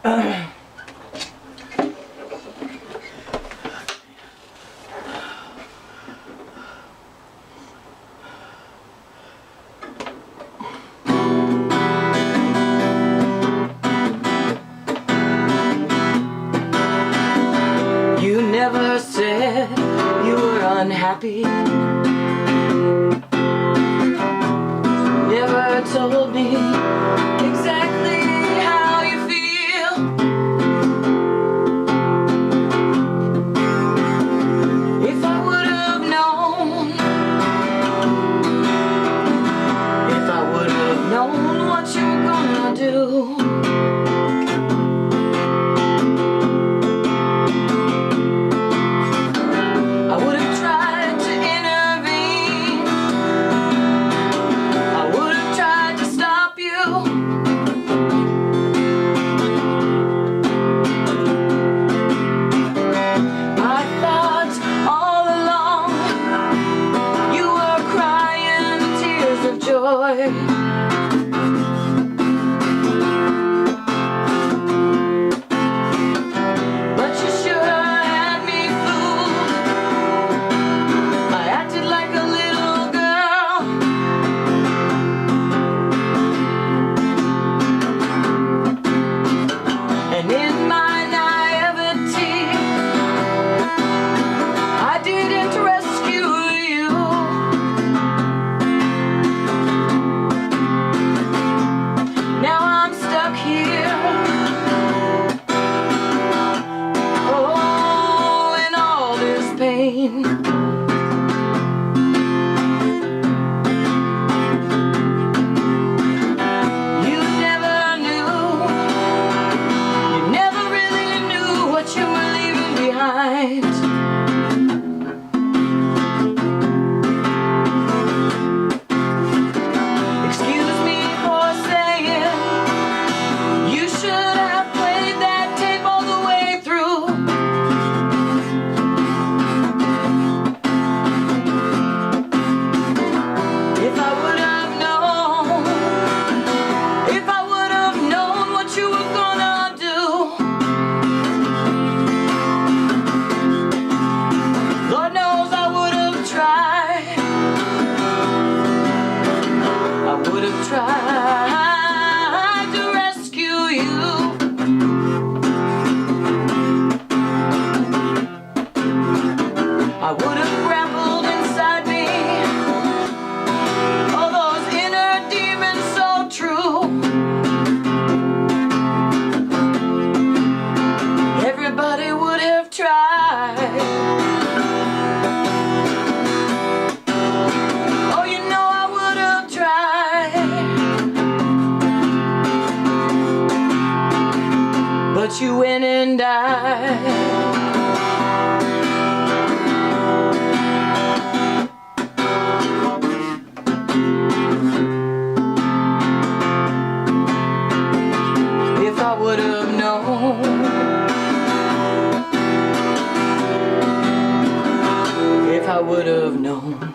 You never said you were unhappy. Never told me exactly how you feel. If I would have known, if I would have known what you were gonna do, but you sure had me fooled. I acted like a little girl, and in my naivety I didn't rescue you. Now I'm stuck here, oh, in all this pain. You never really knew what you were leaving behind. Tried to rescue you. I would have grappled inside me all those inner demons so true. Everybody would have tried. Oh, you know I would have tried. But you went and died. If I would have known, if I would have known.